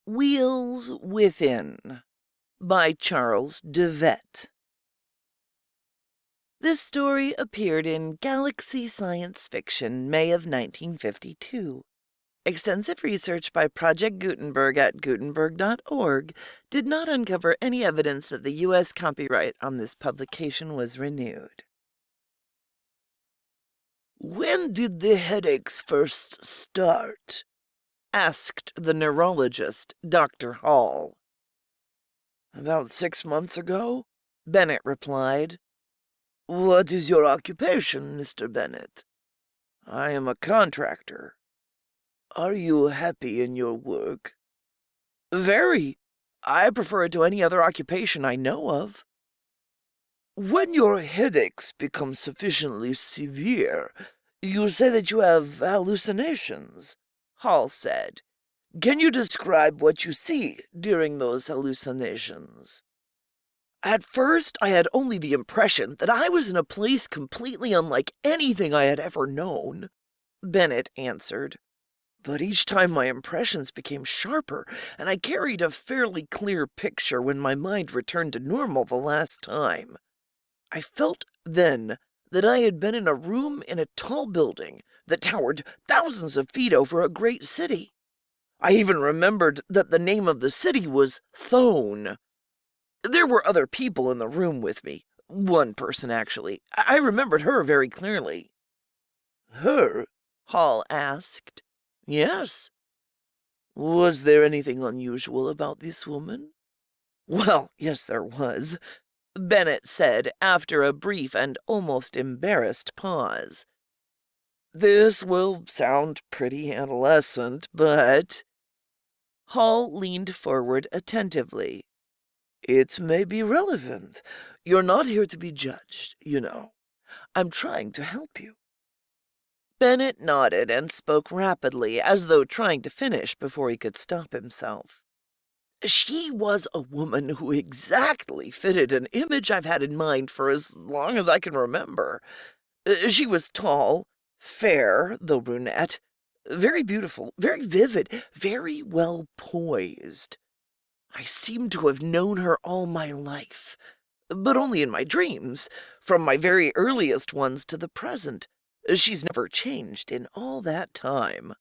Wheels Within by Charles DeVette. This story appeared in Galaxy Science Fiction, May of 1952. Extensive research by Project Gutenberg at Gutenberg.org did not uncover any evidence that the U.S. copyright on this publication was renewed. "When did the headaches first start?" asked the neurologist, Dr. Hall. "About 6 months ago," Bennett replied. "What is your occupation, Mr. Bennett?" "I am a contractor." "Are you happy in your work?" "Very. I prefer it to any other occupation I know of." "When your headaches become sufficiently severe, you say that you have hallucinations," Hall said. "Can you describe what you see during those hallucinations?" "At first, I had only the impression that I was in a place completely unlike anything I had ever known," Bennett answered. "But each time my impressions became sharper, and I carried a fairly clear picture when my mind returned to normal the last time. I felt then that I had been in a room in a tall building that towered thousands of feet over a great city. I even remembered that the name of the city was Thone. There were other people in the room with me. One person, actually. I remembered her very clearly." "Her?" Hall asked. "Yes." "Was there anything unusual about this woman?" "Well, yes, there was," Bennett said after a brief and almost embarrassed pause. "This will sound pretty adolescent, but—" Hall leaned forward attentively. "It may be relevant. You're not here to be judged, you know. I'm trying to help you." Bennett nodded and spoke rapidly, as though trying to finish before he could stop himself. "She was a woman who exactly fitted an image I've had in mind for as long as I can remember. She was tall, fair, though brunette, very beautiful, very vivid, very well poised. I seem to have known her all my life, but only in my dreams, from my very earliest ones to the present. She's never changed in all that time."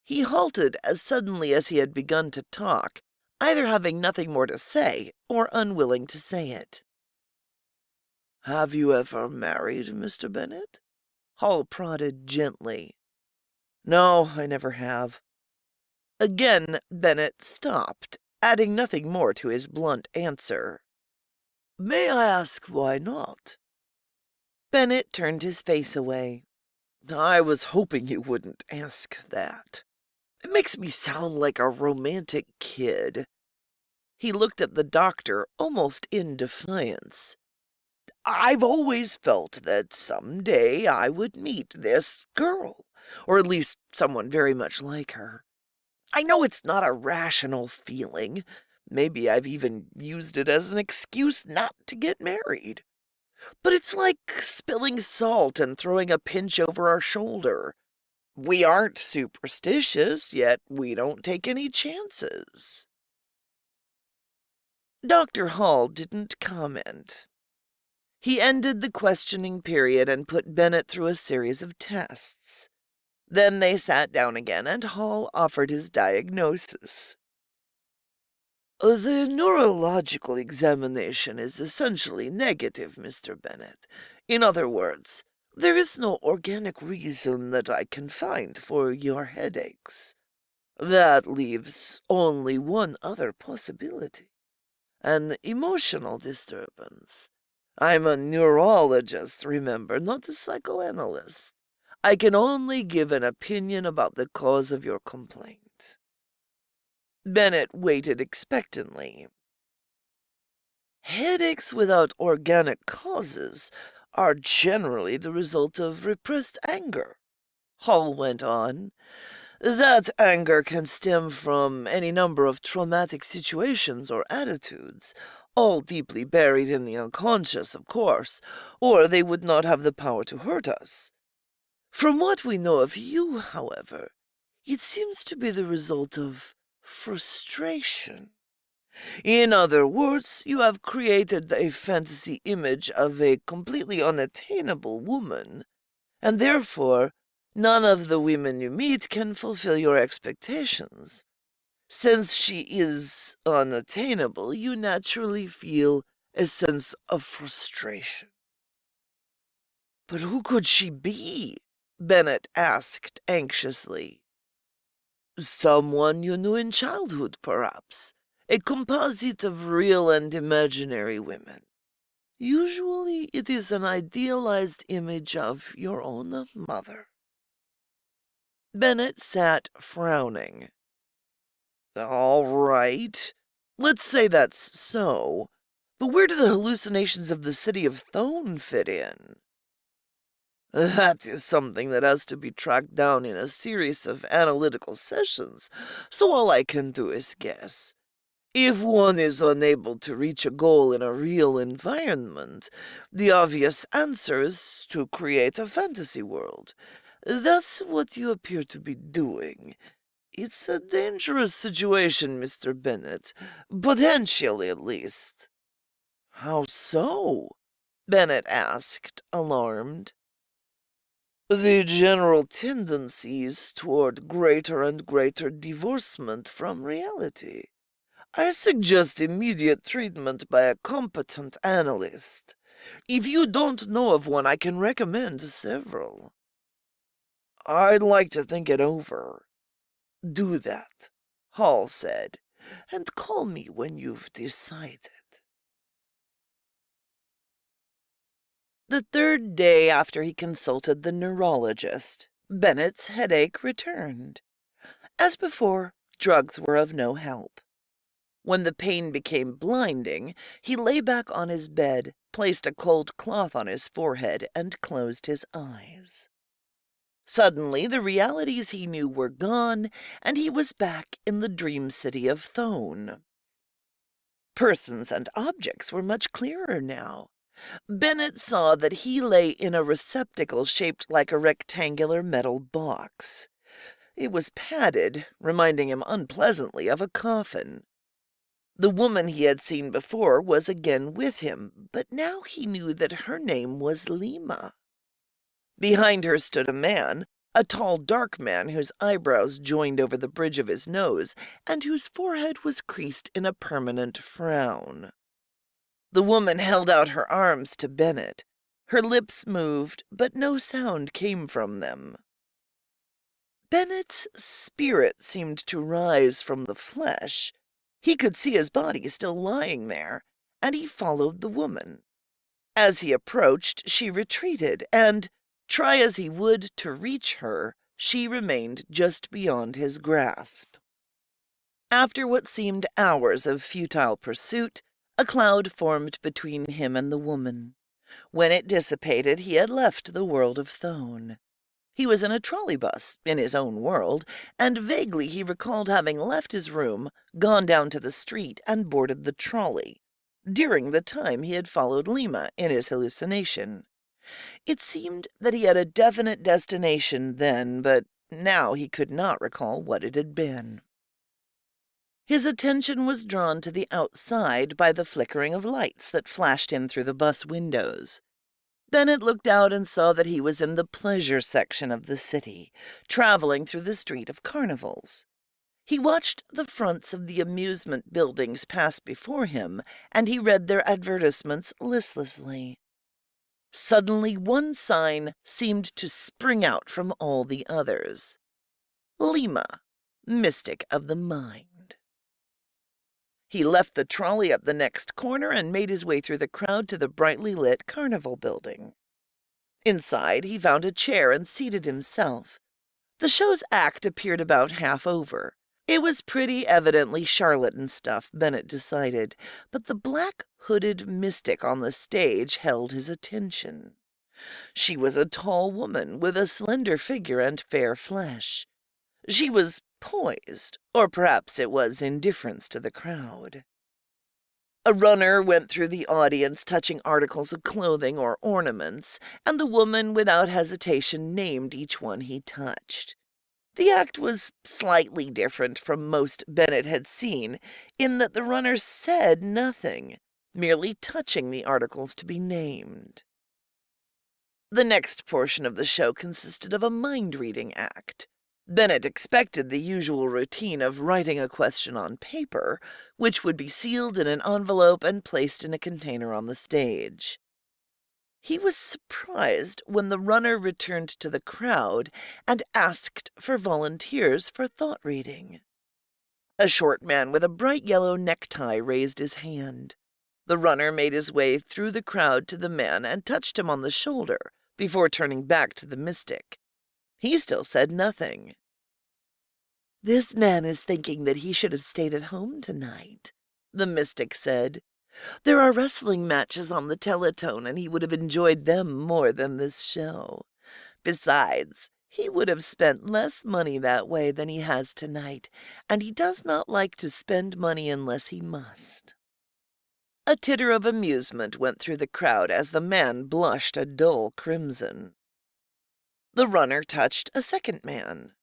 He halted as suddenly as he had begun to talk, either having nothing more to say or unwilling to say it. "Have you ever married, Mr. Bennett?" Hall prodded gently. "No, I never have." Again Bennett stopped, adding nothing more to his blunt answer. "May I ask why not?" Bennett turned his face away. "I was hoping you wouldn't ask that. It makes me sound like a romantic kid." He looked at the doctor almost in defiance. "I've always felt that someday I would meet this girl, or at least someone very much like her. I know it's not a rational feeling. Maybe I've even used it as an excuse not to get married. But it's like spilling salt and throwing a pinch over our shoulder. We aren't superstitious, yet we don't take any chances." Dr. Hall didn't comment. He ended the questioning period and put Bennett through a series of tests. Then they sat down again, and Hall offered his diagnosis. "The neurological examination is essentially negative, Mr. Bennett. In other words, there is no organic reason that I can find for your headaches. That leaves only one other possibility: an emotional disturbance. I'm a neurologist, remember, not a psychoanalyst. I can only give an opinion about the cause of your complaint." Bennett waited expectantly. "Headaches without organic causes are generally the result of repressed anger," Hall went on. "That anger can stem from any number of traumatic situations or attitudes, all deeply buried in the unconscious, of course, or they would not have the power to hurt us. From what we know of you, however, it seems to be the result of frustration. In other words, you have created a fantasy image of a completely unattainable woman, and therefore none of the women you meet can fulfill your expectations. Since she is unattainable, you naturally feel a sense of frustration. But who could she be? Bennett asked anxiously. Someone you knew in childhood, perhaps. A composite of real and imaginary women. Usually it is an idealized image of your own mother. Bennett sat frowning. All right. Let's say that's so. But where do the hallucinations of the city of Thone fit in? That is something that has to be tracked down in a series of analytical sessions, so all I can do is guess. If one is unable to reach a goal in a real environment, the obvious answer is to create a fantasy world. That's what you appear to be doing. It's a dangerous situation, Mr. Bennett. Potentially, at least. How so? Bennett asked, alarmed. The general tendency is toward greater and greater divorcement from reality. I suggest immediate treatment by a competent analyst. If you don't know of one, I can recommend several. I'd like to think it over. Do that, Hall said, and call me when you've decided. The third day after he consulted the neurologist, Bennett's headache returned. As before, drugs were of no help. When the pain became blinding, he lay back on his bed, placed a cold cloth on his forehead, and closed his eyes. Suddenly, the realities he knew were gone, and he was back in the dream city of Thone. Persons and objects were much clearer now. Bennett saw that he lay in a receptacle shaped like a rectangular metal box. It was padded, reminding him unpleasantly of a coffin. The woman he had seen before was again with him, but now he knew that her name was Lima. Behind her stood a man, a tall, dark man whose eyebrows joined over the bridge of his nose and whose forehead was creased in a permanent frown. The woman held out her arms to Bennett. Her lips moved, but no sound came from them. Bennett's spirit seemed to rise from the flesh. He could see his body still lying there, and he followed the woman. As he approached, she retreated, and, try as he would to reach her, she remained just beyond his grasp. After what seemed hours of futile pursuit, a cloud formed between him and the woman. When it dissipated, he had left the world of Thone. He was in a trolleybus, in his own world, and vaguely he recalled having left his room, gone down to the street, and boarded the trolley, during the time he had followed Lima in his hallucination. It seemed that he had a definite destination then, but now he could not recall what it had been. His attention was drawn to the outside by the flickering of lights that flashed in through the bus windows. Bennett looked out and saw that he was in the pleasure section of the city, traveling through the street of carnivals. He watched the fronts of the amusement buildings pass before him, and he read their advertisements listlessly. Suddenly, one sign seemed to spring out from all the others. Lima, Mystic of the Mind. He left the trolley at the next corner and made his way through the crowd to the brightly lit carnival building. Inside, he found a chair and seated himself. The show's act appeared about half over. It was pretty evidently charlatan stuff, Bennett decided, but the black hooded mystic on the stage held his attention. She was a tall woman with a slender figure and fair flesh. She was poised, or perhaps it was indifference to the crowd. A runner went through the audience touching articles of clothing or ornaments, and the woman without hesitation named each one he touched. The act was slightly different from most Bennett had seen, in that the runner said nothing, merely touching the articles to be named. The next portion of the show consisted of a mind-reading act. Bennett expected the usual routine of writing a question on paper, which would be sealed in an envelope and placed in a container on the stage. He was surprised when the runner returned to the crowd and asked for volunteers for thought reading. A short man with a bright yellow necktie raised his hand. The runner made his way through the crowd to the man and touched him on the shoulder before turning back to the mystic. He still said nothing. "This man is thinking that he should have stayed at home tonight," the mystic said. "There are wrestling matches on the Teletone, and he would have enjoyed them more than this show. Besides, he would have spent less money that way than he has tonight, and he does not like to spend money unless he must." A titter of amusement went through the crowd as the man blushed a dull crimson. The runner touched a second man.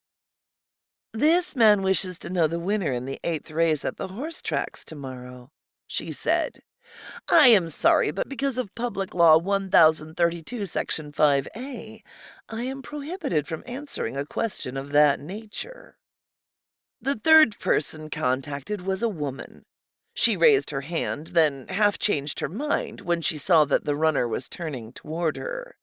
"This man wishes to know the winner in the 8th race at the horse tracks tomorrow," she said. "I am sorry, but because of Public Law 1032, Section 5A, I am prohibited from answering a question of that nature." The third person contacted was a woman. She raised her hand, then half changed her mind when she saw that the runner was turning toward her.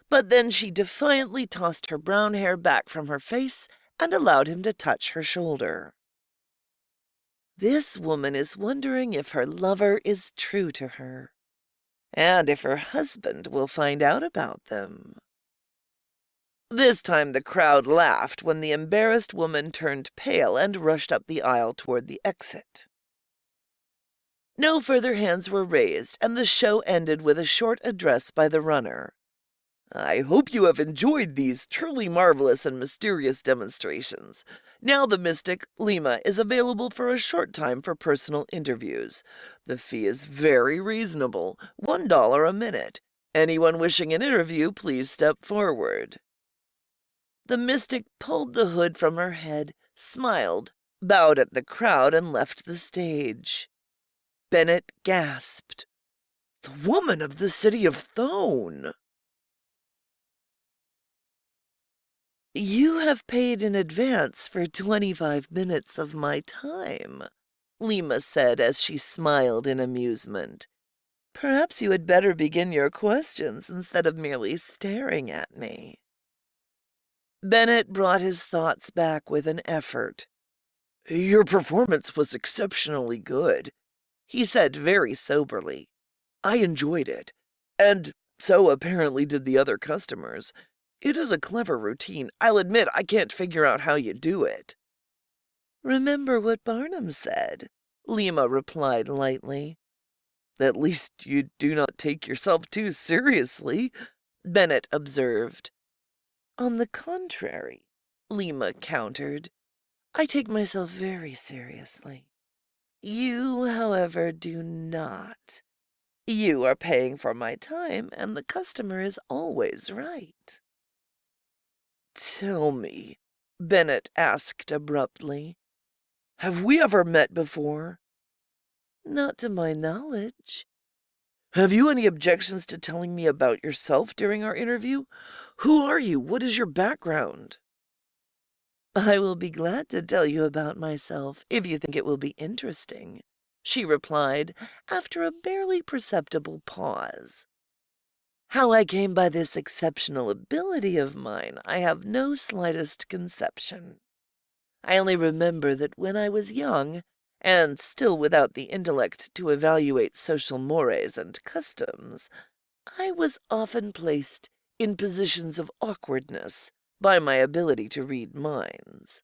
But then she defiantly tossed her brown hair back from her face and allowed him to touch her shoulder. This woman is wondering if her lover is true to her, and if her husband will find out about them. This time the crowd laughed when the embarrassed woman turned pale and rushed up the aisle toward the exit. No further hands were raised, and the show ended with a short address by the runner. "I hope you have enjoyed these truly marvelous and mysterious demonstrations. Now the mystic, Lima, is available for a short time for personal interviews. The fee is very reasonable, $1 a minute. Anyone wishing an interview, please step forward." The mystic pulled the hood from her head, smiled, bowed at the crowd, and left the stage. Bennett gasped. "The woman of the city of Thone!" "You have paid in advance for 25 minutes of my time," Lima said as she smiled in amusement. "Perhaps you had better begin your questions instead of merely staring at me." Bennett brought his thoughts back with an effort. "Your performance was exceptionally good," he said very soberly. "I enjoyed it, and so apparently did the other customers. It is a clever routine. I'll admit I can't figure out how you do it." "Remember what Barnum said," Lima replied lightly. "At least you do not take yourself too seriously," Bennett observed. "On the contrary," Lima countered, "I take myself very seriously. You, however, do not. You are paying for my time, and the customer is always right." "Tell me," Bennett asked abruptly, "have we ever met before?" "Not to my knowledge." "Have you any objections to telling me about yourself during our interview? Who are you? What is your background?" "I will be glad to tell you about myself, if you think it will be interesting," she replied, after a barely perceptible pause. "How I came by this exceptional ability of mine, I have no slightest conception. I only remember that when I was young, and still without the intellect to evaluate social mores and customs, I was often placed in positions of awkwardness by my ability to read minds.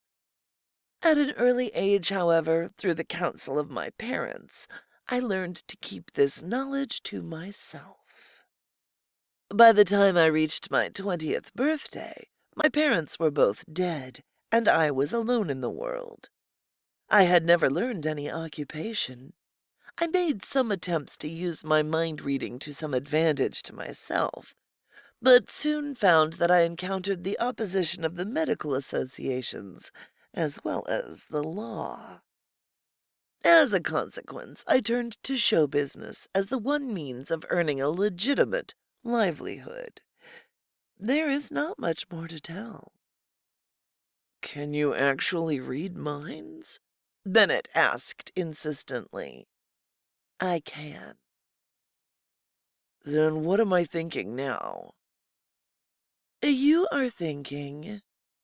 At an early age, however, through the counsel of my parents, I learned to keep this knowledge to myself. By the time I reached my 20th birthday, my parents were both dead, and I was alone in the world. I had never learned any occupation. I made some attempts to use my mind reading to some advantage to myself, but soon found that I encountered the opposition of the medical associations, as well as the law. As a consequence, I turned to show business as the one means of earning a legitimate livelihood. There is not much more to tell. Can you actually read minds? Bennett asked insistently. I can. Then what am I thinking now? You are thinking,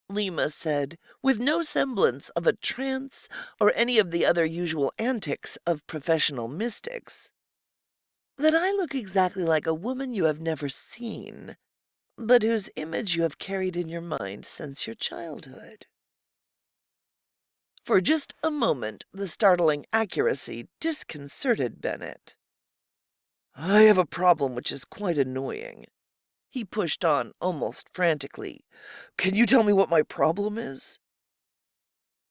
Lima said, with no semblance of a trance or any of the other usual antics of professional mystics, that I look exactly like a woman you have never seen, but whose image you have carried in your mind since your childhood. For just a moment, the startling accuracy disconcerted Bennett. I have a problem which is quite annoying. He pushed on almost frantically. Can you tell me what my problem is?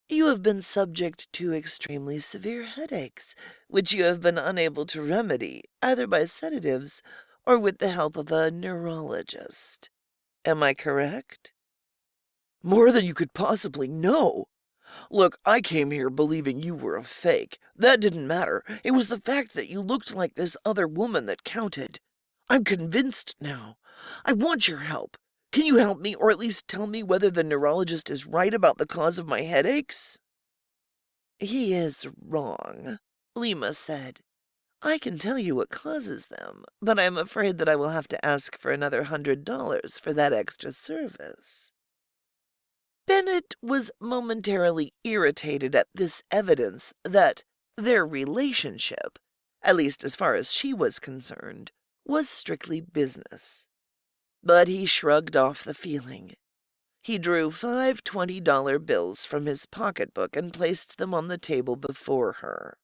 You have been subject to extremely severe headaches, which you have been unable to remedy, either by sedatives or with the help of a neurologist. Am I correct? More than you could possibly know. Look, I came here believing you were a fake. That didn't matter. It was the fact that you looked like this other woman that counted. I'm convinced now. I want your help. Can you help me, or at least tell me whether the neurologist is right about the cause of my headaches? He is wrong, Lima said. I can tell you what causes them, but I'm afraid that I will have to ask for another $100 for that extra service. Bennett was momentarily irritated at this evidence that their relationship, at least as far as she was concerned, was strictly business. But he shrugged off the feeling. He drew 5 $20 bills from his pocketbook and placed them on the table before her.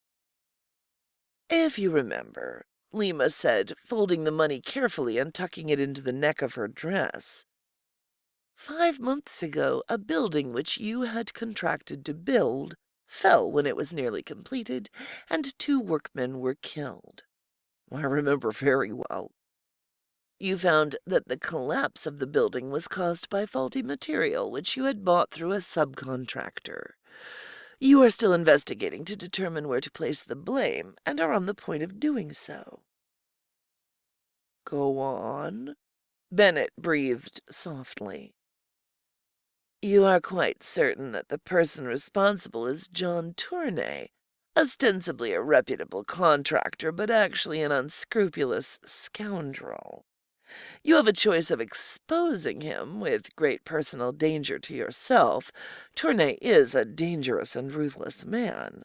If you remember, Lima said, folding the money carefully and tucking it into the neck of her dress, 5 months ago, a building which you had contracted to build fell when it was nearly completed, and 2 workmen were killed. I remember very well. You found that the collapse of the building was caused by faulty material which you had bought through a subcontractor. You are still investigating to determine where to place the blame, and are on the point of doing so. Go on, Bennett breathed softly. You are quite certain that the person responsible is John Tournay, ostensibly a reputable contractor, but actually an unscrupulous scoundrel. You have a choice of exposing him with great personal danger to yourself. Tournay is a dangerous and ruthless man.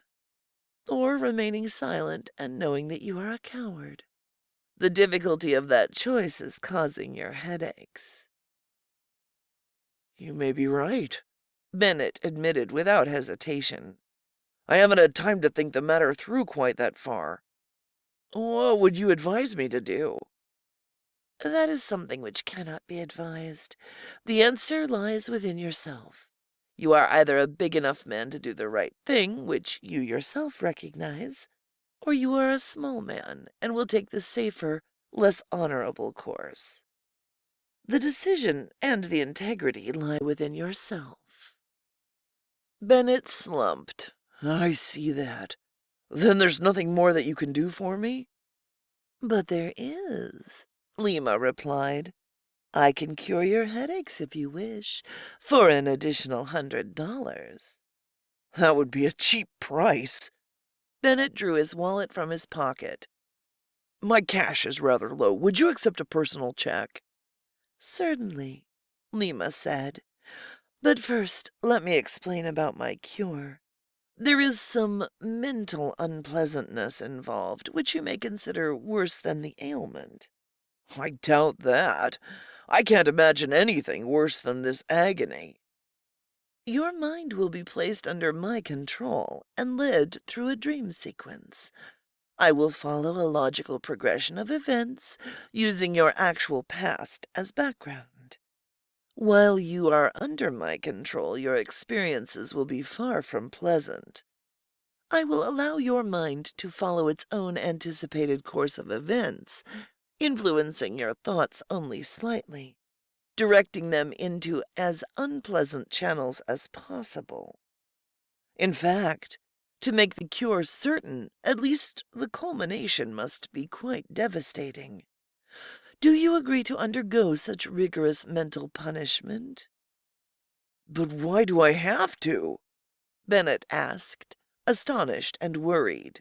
Or remaining silent and knowing that you are a coward. The difficulty of that choice is causing your headaches. You may be right, Bennett admitted without hesitation. I haven't had time to think the matter through quite that far. What would you advise me to do? That is something which cannot be advised. The answer lies within yourself. You are either a big enough man to do the right thing, which you yourself recognize, or you are a small man and will take the safer, less honorable course. The decision and the integrity lie within yourself. Bennett slumped. I see that. Then there's nothing more that you can do for me? But there is, Lima replied. I can cure your headaches if you wish, for an additional $100. That would be a cheap price. Bennett drew his wallet from his pocket. My cash is rather low. Would you accept a personal check? Certainly, Lima said. But first, let me explain about my cure. There is some mental unpleasantness involved, which you may consider worse than the ailment. I doubt that. I can't imagine anything worse than this agony. Your mind will be placed under my control and led through a dream sequence. I will follow a logical progression of events, using your actual past as background. While you are under my control, your experiences will be far from pleasant. I will allow your mind to follow its own anticipated course of events, influencing your thoughts only slightly, directing them into as unpleasant channels as possible. In fact, to make the cure certain, at least the culmination must be quite devastating. Do you agree to undergo such rigorous mental punishment? But why do I have to? Bennett asked, astonished and worried.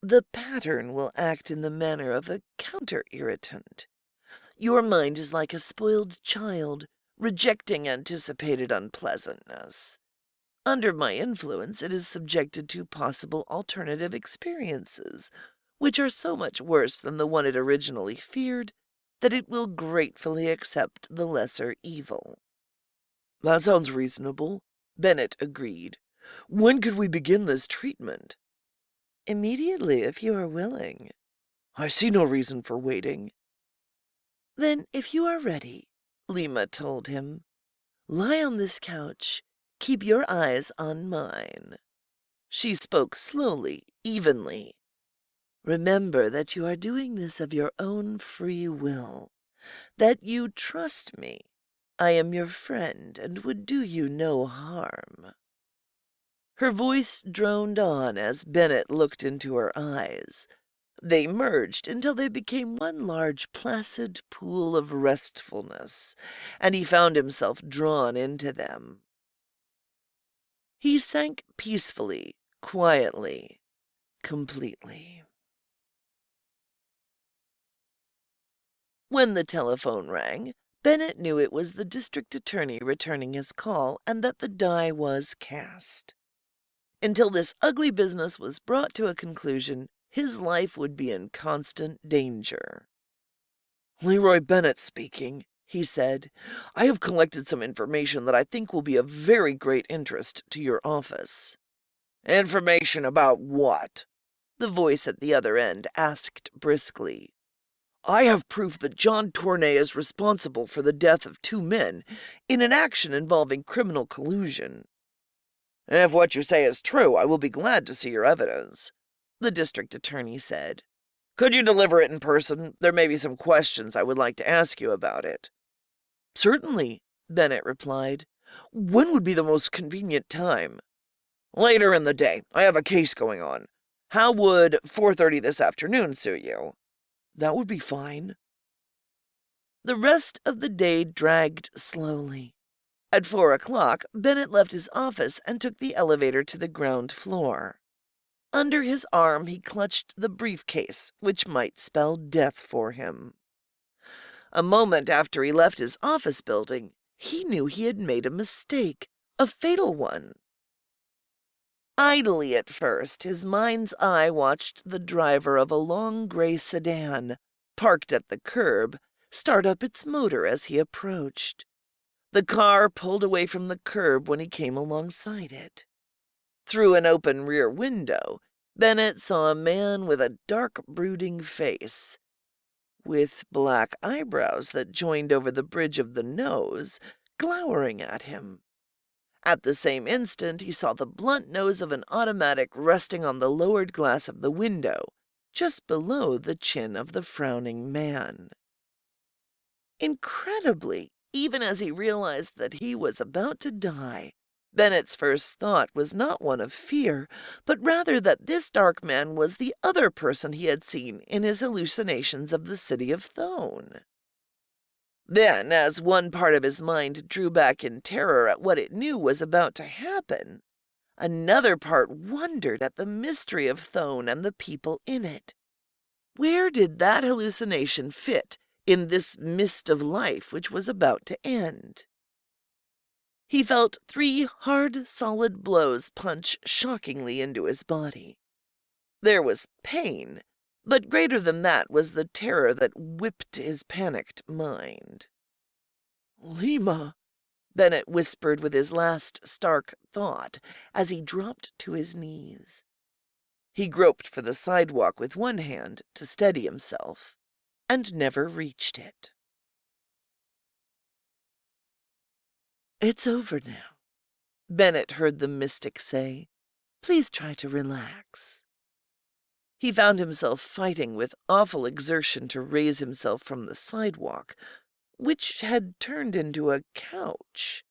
The pattern will act in the manner of a counter-irritant. Your mind is like a spoiled child, rejecting anticipated unpleasantness. Under my influence, it is subjected to possible alternative experiences, which are so much worse than the one it originally feared, that it will gratefully accept the lesser evil. That sounds reasonable, Bennett agreed. When could we begin this treatment? Immediately, if you are willing. I see no reason for waiting. Then, if you are ready, Lima told him, lie on this couch. Keep your eyes on mine. She spoke slowly, evenly. Remember that you are doing this of your own free will, that you trust me. I am your friend and would do you no harm. Her voice droned on as Bennett looked into her eyes. They merged until they became one large placid pool of restfulness, and he found himself drawn into them. He sank peacefully, quietly, completely. When the telephone rang, Bennett knew it was the district attorney returning his call and that the die was cast. Until this ugly business was brought to a conclusion, his life would be in constant danger. Leroy Bennett speaking, he said. I have collected some information that I think will be of very great interest to your office. Information about what? The voice at the other end asked briskly. I have proof that John Tournay is responsible for the death of 2 men in an action involving criminal collusion. If what you say is true, I will be glad to see your evidence, the district attorney said. Could you deliver it in person? There may be some questions I would like to ask you about it. Certainly, Bennett replied. When would be the most convenient time? Later in the day. I have a case going on. How would 4:30 this afternoon suit you? That would be fine. The rest of the day dragged slowly. At 4 o'clock, Bennett left his office and took the elevator to the ground floor. Under his arm, he clutched the briefcase, which might spell death for him. A moment after he left his office building, he knew he had made a mistake, a fatal one. Idly at first, his mind's eye watched the driver of a long gray sedan, parked at the curb, start up its motor as he approached. The car pulled away from the curb when he came alongside it. Through an open rear window, Bennett saw a man with a dark, brooding face, with black eyebrows that joined over the bridge of the nose, glowering at him. At the same instant, he saw the blunt nose of an automatic resting on the lowered glass of the window, just below the chin of the frowning man. Incredibly, even as he realized that he was about to die, Bennett's first thought was not one of fear, but rather that this dark man was the other person he had seen in his hallucinations of the city of Thone. Then, as one part of his mind drew back in terror at what it knew was about to happen, another part wondered at the mystery of Thone and the people in it. Where did that hallucination fit in this mist of life which was about to end? He felt 3 hard, solid blows punch shockingly into his body. There was pain, but greater than that was the terror that whipped his panicked mind. Lima, Bennett whispered with his last stark thought as he dropped to his knees. He groped for the sidewalk with one hand to steady himself, and never reached it. It's over now, Bennett heard the mystic say. Please try to relax. He found himself fighting with awful exertion to raise himself from the sidewalk, which had turned into a couch.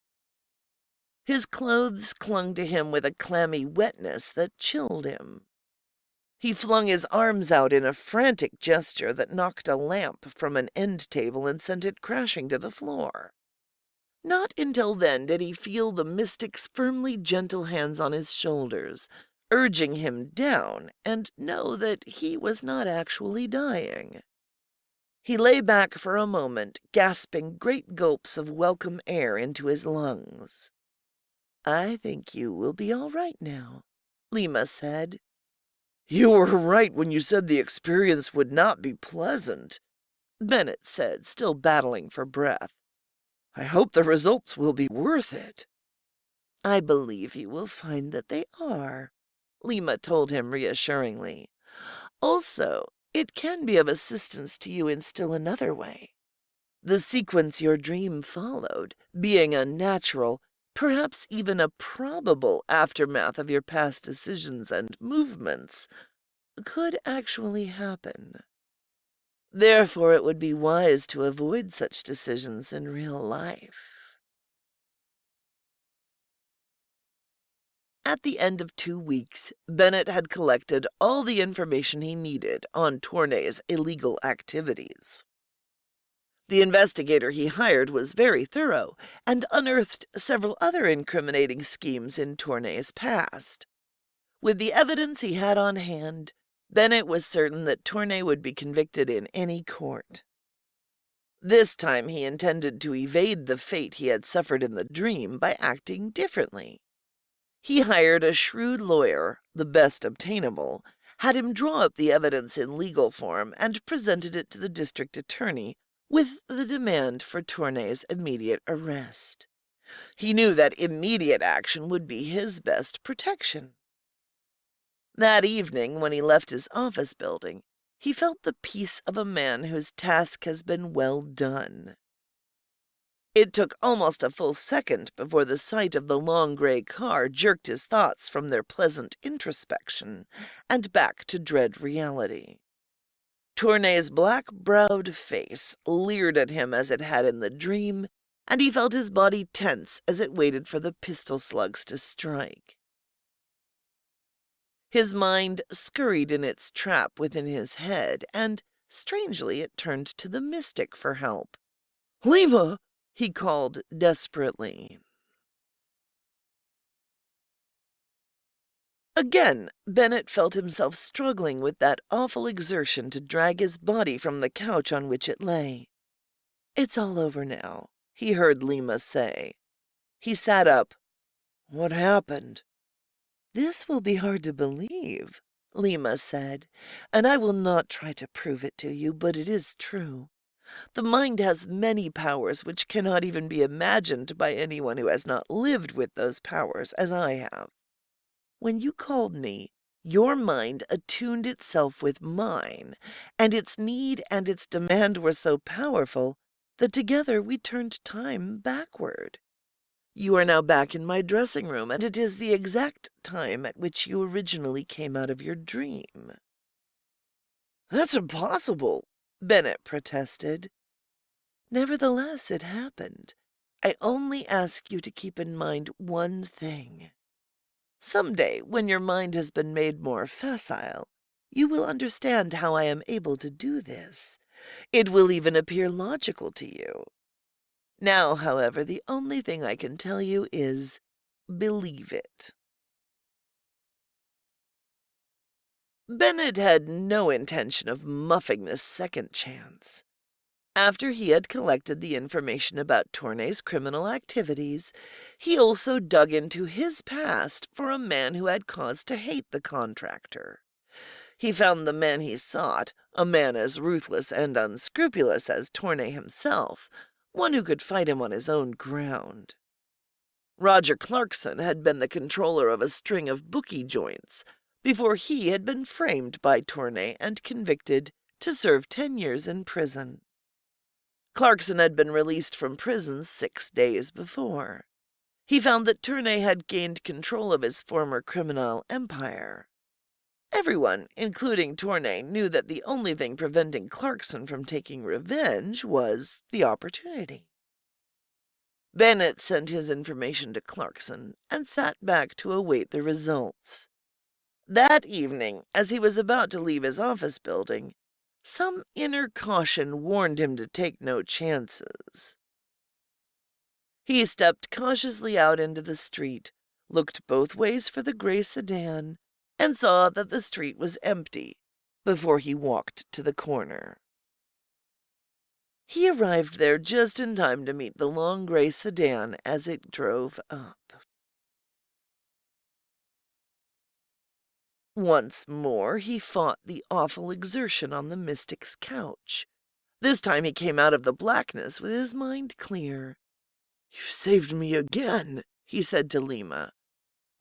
His clothes clung to him with a clammy wetness that chilled him. He flung his arms out in a frantic gesture that knocked a lamp from an end table and sent it crashing to the floor. Not until then did he feel the mystic's firmly gentle hands on his shoulders, urging him down, and know that he was not actually dying. He lay back for a moment, gasping great gulps of welcome air into his lungs. "I think you will be all right now," Lima said. "You were right when you said the experience would not be pleasant," Bennett said, still battling for breath. "I hope the results will be worth it." "I believe you will find that they are," Lima told him reassuringly. "Also, it can be of assistance to you in still another way. The sequence your dream followed, being a natural, perhaps even a probable aftermath of your past decisions and movements, could actually happen. Therefore, it would be wise to avoid such decisions in real life." At the end of 2 weeks, Bennett had collected all the information he needed on Tournay's illegal activities. The investigator he hired was very thorough and unearthed several other incriminating schemes in Tournay's past. With the evidence he had on hand, Bennett was certain that Tournay would be convicted in any court. This time he intended to evade the fate he had suffered in the dream by acting differently. He hired a shrewd lawyer, the best obtainable, had him draw up the evidence in legal form, and presented it to the district attorney with the demand for Tournay's immediate arrest. He knew that immediate action would be his best protection. That evening, when he left his office building, he felt the peace of a man whose task has been well done. It took almost a full second before the sight of the long gray car jerked his thoughts from their pleasant introspection and back to dread reality. Tournay's black-browed face leered at him as it had in the dream, and he felt his body tense as it waited for the pistol slugs to strike. His mind scurried in its trap within his head, and, strangely, it turned to the mystic for help. "Lima!" he called desperately. Again, Bennett felt himself struggling with that awful exertion to drag his body from the couch on which it lay. "It's all over now," he heard Lima say. He sat up. "What happened?" "This will be hard to believe," Lima said, "and I will not try to prove it to you, but it is true. The mind has many powers which cannot even be imagined by anyone who has not lived with those powers as I have. When you called me, your mind attuned itself with mine, and its need and its demand were so powerful that together we turned time backward. You are now back in my dressing room, and it is the exact time at which you originally came out of your dream." "That's impossible," Bennett protested. "Nevertheless, it happened. I only ask you to keep in mind one thing. Someday, when your mind has been made more facile, you will understand how I am able to do this. It will even appear logical to you. Now, however, the only thing I can tell you is, believe it." Bennett had no intention of muffing this second chance. After he had collected the information about Tournay's criminal activities, he also dug into his past for a man who had cause to hate the contractor. He found the man he sought, a man as ruthless and unscrupulous as Tournay himself, one who could fight him on his own ground. Roger Clarkson had been the controller of a string of bookie joints before he had been framed by Tournay and convicted to serve 10 years in prison. Clarkson had been released from prison 6 days before. He found that Tournay had gained control of his former criminal empire. Everyone, including Tournay, knew that the only thing preventing Clarkson from taking revenge was the opportunity. Bennett sent his information to Clarkson and sat back to await the results. That evening, as he was about to leave his office building, some inner caution warned him to take no chances. He stepped cautiously out into the street, looked both ways for the gray sedan, and saw that the street was empty before he walked to the corner. He arrived there just in time to meet the long gray sedan as it drove up. Once more he fought the awful exertion on the mystic's couch. This time he came out of the blackness with his mind clear. "You saved me again," he said to Lima.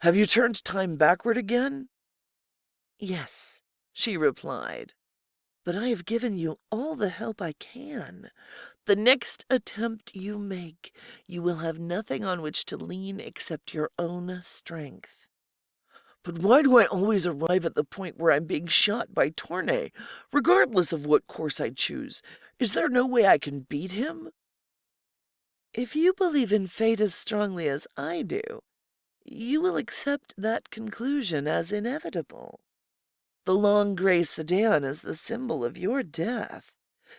"Have you turned time backward again?" "Yes," she replied, "but I have given you all the help I can. The next attempt you make, you will have nothing on which to lean except your own strength." "But why do I always arrive at the point where I'm being shot by Tournay, regardless of what course I choose? Is there no way I can beat him?" "If you believe in fate as strongly as I do, you will accept that conclusion as inevitable. The long gray sedan is the symbol of your death.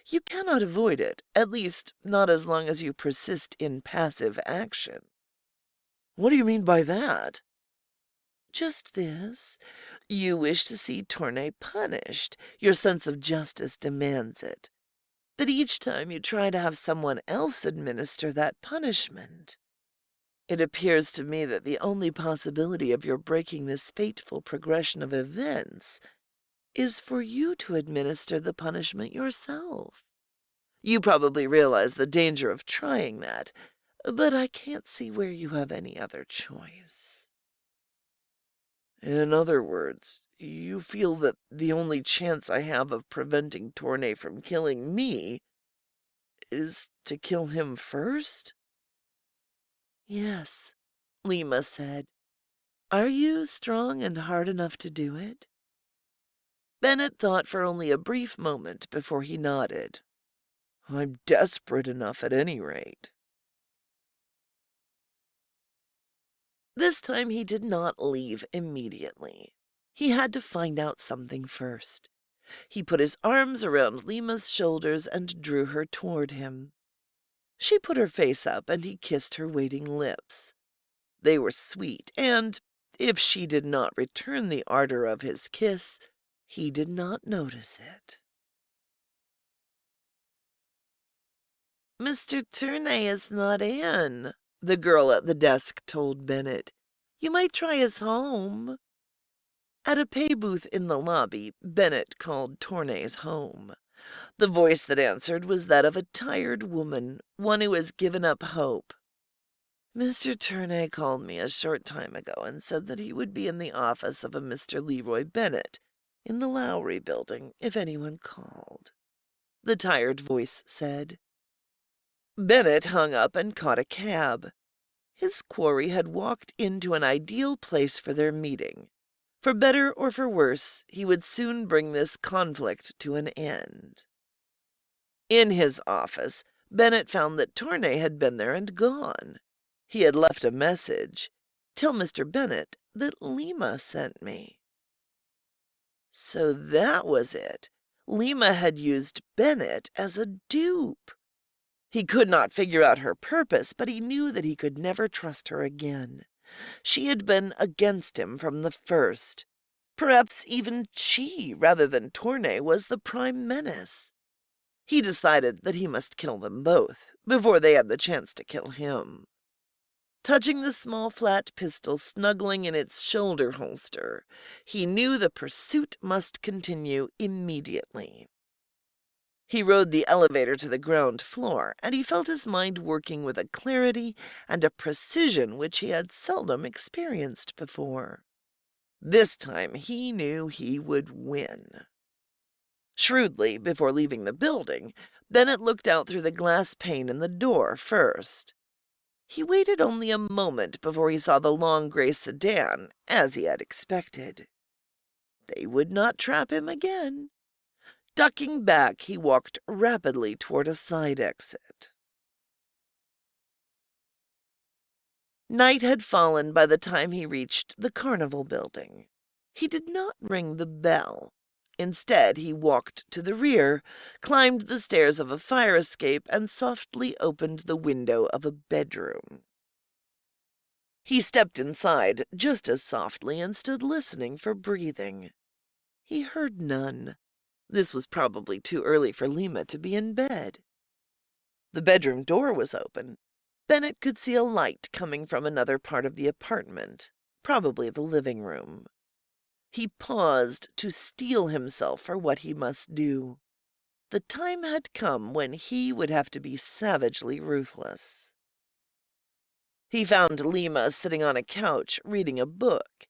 You cannot avoid it, at least not as long as you persist in passive action." "What do you mean by that?" "Just this. You wish to see Tournay punished. Your sense of justice demands it. But each time you try to have someone else administer that punishment. It appears to me that the only possibility of your breaking this fateful progression of events is for you to administer the punishment yourself. You probably realize the danger of trying that, but I can't see where you have any other choice." "In other words, you feel that the only chance I have of preventing Tournay from killing me is to kill him first?" "Yes," Lima said. "Are you strong and hard enough to do it?" Bennett thought for only a brief moment before he nodded. "I'm desperate enough at any rate." This time he did not leave immediately. He had to find out something first. He put his arms around Lima's shoulders and drew her toward him. She put her face up and he kissed her waiting lips. They were sweet, and if she did not return the ardor of his kiss, he did not notice it. "Mr. Tournay is not in," the girl at the desk told Bennett. "You might try his home." At a pay booth in the lobby, Bennett called Tournay's home. The voice that answered was that of a tired woman, one who has given up hope. "Mr. Tournay called me a short time ago and said that he would be in the office of a Mr. Leroy Bennett in the Lowry building if anyone called," the tired voice said. Bennett hung up and caught a cab. His quarry had walked into an ideal place for their meeting. For better or for worse, he would soon bring this conflict to an end. In his office, Bennett found that Tournay had been there and gone. He had left a message. "Tell Mr. Bennett that Lima sent me." So that was it. Lima had used Bennett as a dupe. He could not figure out her purpose, but he knew that he could never trust her again. She had been against him from the first. Perhaps even she, rather than Tournay, was the prime menace. He decided that he must kill them both before they had the chance to kill him. Touching the small flat pistol snuggling in its shoulder holster, he knew the pursuit must continue immediately. He rode the elevator to the ground floor, and he felt his mind working with a clarity and a precision which he had seldom experienced before. This time he knew he would win. Shrewdly, before leaving the building, Bennett looked out through the glass pane in the door first. He waited only a moment before he saw the long gray sedan, as he had expected. They would not trap him again. Ducking back, he walked rapidly toward a side exit. Night had fallen by the time he reached the carnival building. He did not ring the bell. Instead, he walked to the rear, climbed the stairs of a fire escape, and softly opened the window of a bedroom. He stepped inside just as softly and stood listening for breathing. He heard none. This was probably too early for Lima to be in bed. The bedroom door was open. Bennett could see a light coming from another part of the apartment, probably the living room. He paused to steel himself for what he must do. The time had come when he would have to be savagely ruthless. He found Lima sitting on a couch reading a book.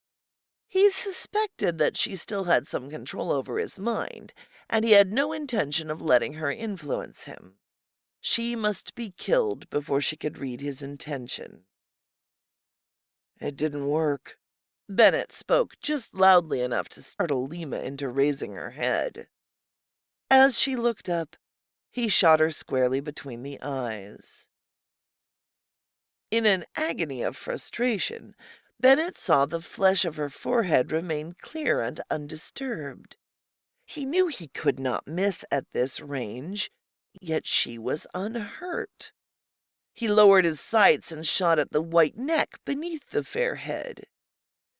He suspected that she still had some control over his mind, and he had no intention of letting her influence him. She must be killed before she could read his intention. It didn't work. Bennett spoke just loudly enough to startle Lima into raising her head. As she looked up, he shot her squarely between the eyes. In an agony of frustration, Bennett saw the flesh of her forehead remain clear and undisturbed. He knew he could not miss at this range, yet she was unhurt. He lowered his sights and shot at the white neck beneath the fair head.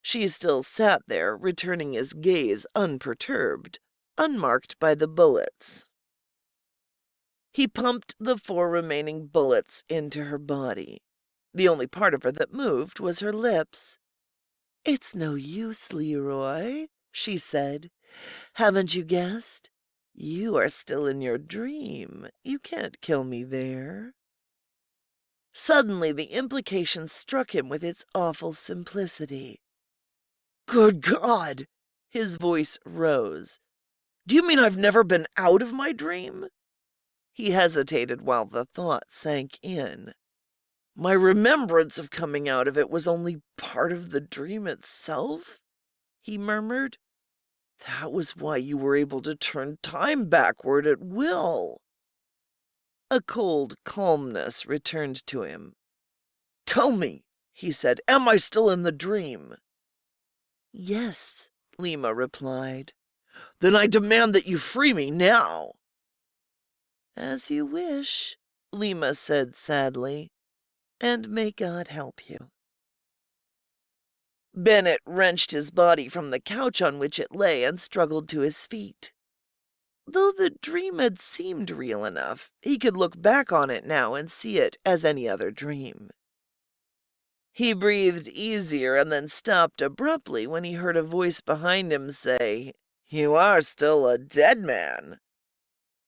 She still sat there, returning his gaze unperturbed, unmarked by the bullets. He pumped the 4 remaining bullets into her body. The only part of her that moved was her lips. "It's no use, Leroy," she said. "Haven't you guessed? You are still in your dream. You can't kill me there." Suddenly the implication struck him with its awful simplicity. "Good God!" His voice rose. "Do you mean I've never been out of my dream?" He hesitated while the thought sank in. "My remembrance of coming out of it was only part of the dream itself?" he murmured. "That was why you were able to turn time backward at will." A cold calmness returned to him. "Tell me," he said, "am I still in the dream?" "Yes," Lima replied. "Then I demand that you free me now." "As you wish," Lima said sadly, "and may God help you." Bennett wrenched his body from the couch on which it lay and struggled to his feet. Though the dream had seemed real enough, he could look back on it now and see it as any other dream. He breathed easier and then stopped abruptly when he heard a voice behind him say, "You are still a dead man."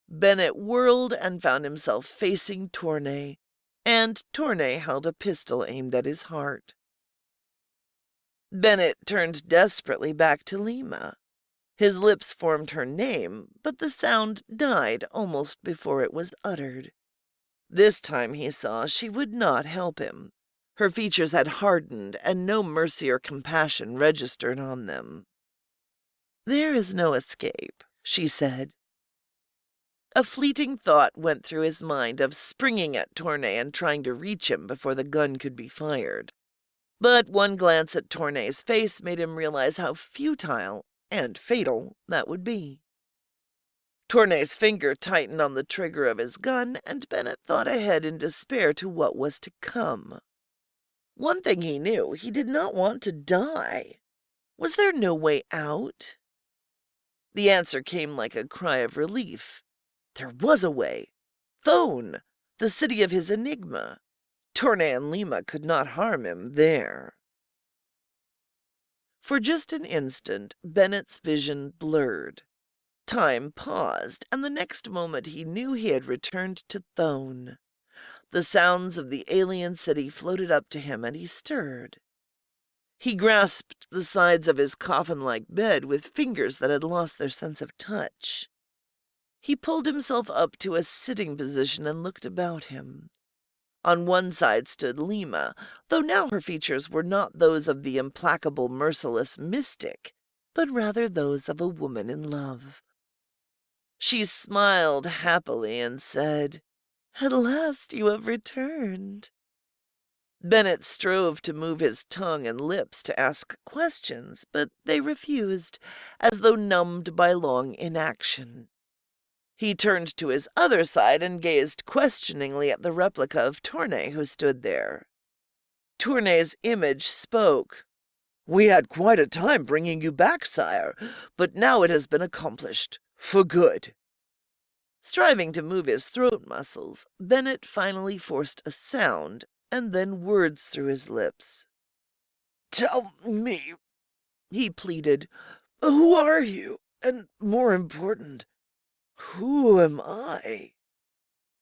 Bennett whirled and found himself facing Tournay, and Tournay held a pistol aimed at his heart. Bennett turned desperately back to Lima. His lips formed her name, but the sound died almost before it was uttered. This time he saw she would not help him. Her features had hardened, and no mercy or compassion registered on them. "There is no escape," she said. A fleeting thought went through his mind of springing at Tournay and trying to reach him before the gun could be fired. But one glance at Tournay's face made him realize how futile and fatal that would be. Tournay's finger tightened on the trigger of his gun, and Bennett thought ahead in despair to what was to come. One thing he knew, he did not want to die. Was there no way out? The answer came like a cry of relief. There was a way. Thone, the city of his enigma. Tournay and Lima could not harm him there. For just an instant, Bennett's vision blurred. Time paused, and the next moment he knew he had returned to Thone. The sounds of the alien city floated up to him, and he stirred. He grasped the sides of his coffin-like bed with fingers that had lost their sense of touch. He pulled himself up to a sitting position and looked about him. On one side stood Lima, though now her features were not those of the implacable, merciless mystic, but rather those of a woman in love. She smiled happily and said, "At last you have returned." Bennett strove to move his tongue and lips to ask questions, but they refused, as though numbed by long inaction. He turned to his other side and gazed questioningly at the replica of Tournay who stood there. Tournay's image spoke. "We had quite a time bringing you back, sire, but now it has been accomplished, for good." Striving to move his throat muscles, Bennett finally forced a sound and then words through his lips. "Tell me," he pleaded, "who are you? And more important, who am I?"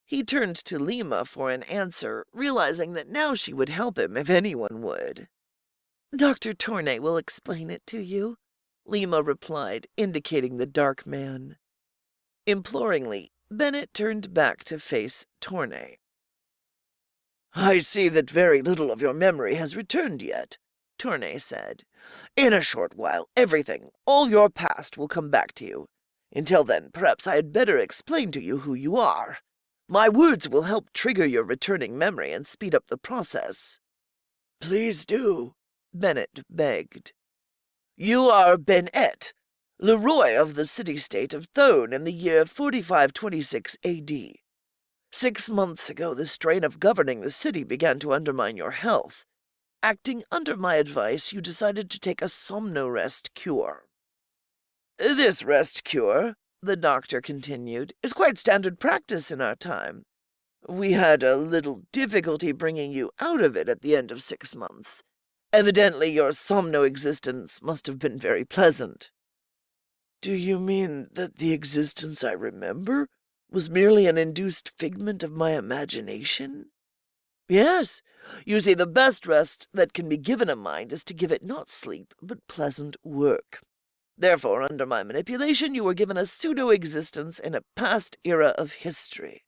He turned to Lima for an answer, realizing that now she would help him if anyone would. "Dr. Tournay will explain it to you," Lima replied, indicating the dark man. Imploringly, Bennett turned back to face Tournay. "I see that very little of your memory has returned yet," Tournay said. "In a short while, everything, all your past, will come back to you. Until then, perhaps I had better explain to you who you are. My words will help trigger your returning memory and speed up the process." "Please do," Bennett begged. "You are Bennett, Leroy of the city-state of Thone in the year 4526 A.D. 6 months ago, the strain of governing the city began to undermine your health. Acting under my advice, you decided to take a somno-rest cure. This rest cure," the doctor continued, "is quite standard practice in our time. We had a little difficulty bringing you out of it at the end of 6 months. Evidently your somno-existence must have been very pleasant." "Do you mean that the existence I remember was merely an induced figment of my imagination?" "Yes. You see, the best rest that can be given a mind is to give it not sleep, but pleasant work. Therefore, under my manipulation, you were given a pseudo-existence in a past era of history.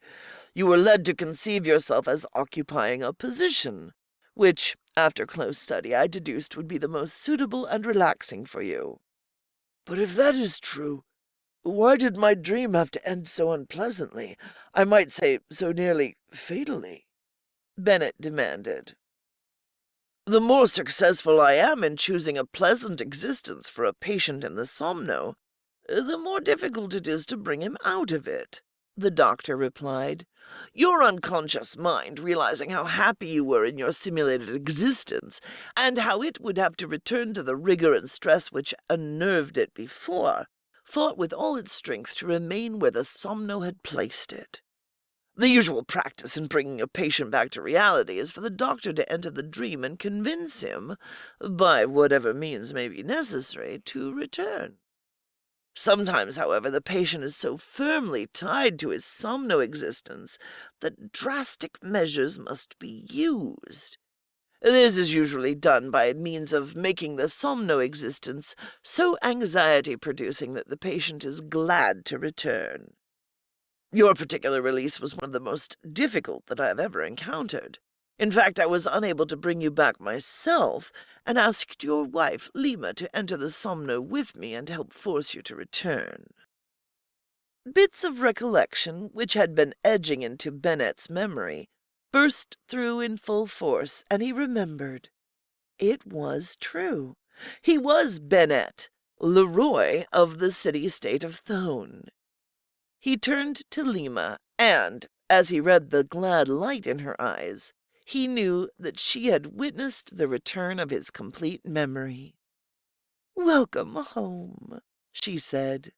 You were led to conceive yourself as occupying a position, which, after close study, I deduced would be the most suitable and relaxing for you." "But if that is true, why did my dream have to end so unpleasantly, I might say so nearly fatally?" Bennett demanded. "The more successful I am in choosing a pleasant existence for a patient in the somno, the more difficult it is to bring him out of it," the doctor replied. "Your unconscious mind, realizing how happy you were in your simulated existence, and how it would have to return to the rigor and stress which unnerved it before, fought with all its strength to remain where the somno had placed it. The usual practice in bringing a patient back to reality is for the doctor to enter the dream and convince him, by whatever means may be necessary, to return. Sometimes, however, the patient is so firmly tied to his somno existence that drastic measures must be used. This is usually done by means of making the somno existence so anxiety-producing that the patient is glad to return. Your particular release was one of the most difficult that I have ever encountered. In fact, I was unable to bring you back myself, and asked your wife, Lima, to enter the somno with me and help force you to return." Bits of recollection, which had been edging into Bennett's memory, burst through in full force, and he remembered. It was true. He was Bennett, Leroy of the city-state of Thone. He turned to Lima, and, as he read the glad light in her eyes, he knew that she had witnessed the return of his complete memory. "Welcome home," she said.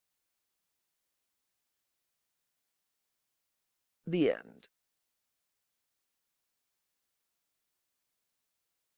The end.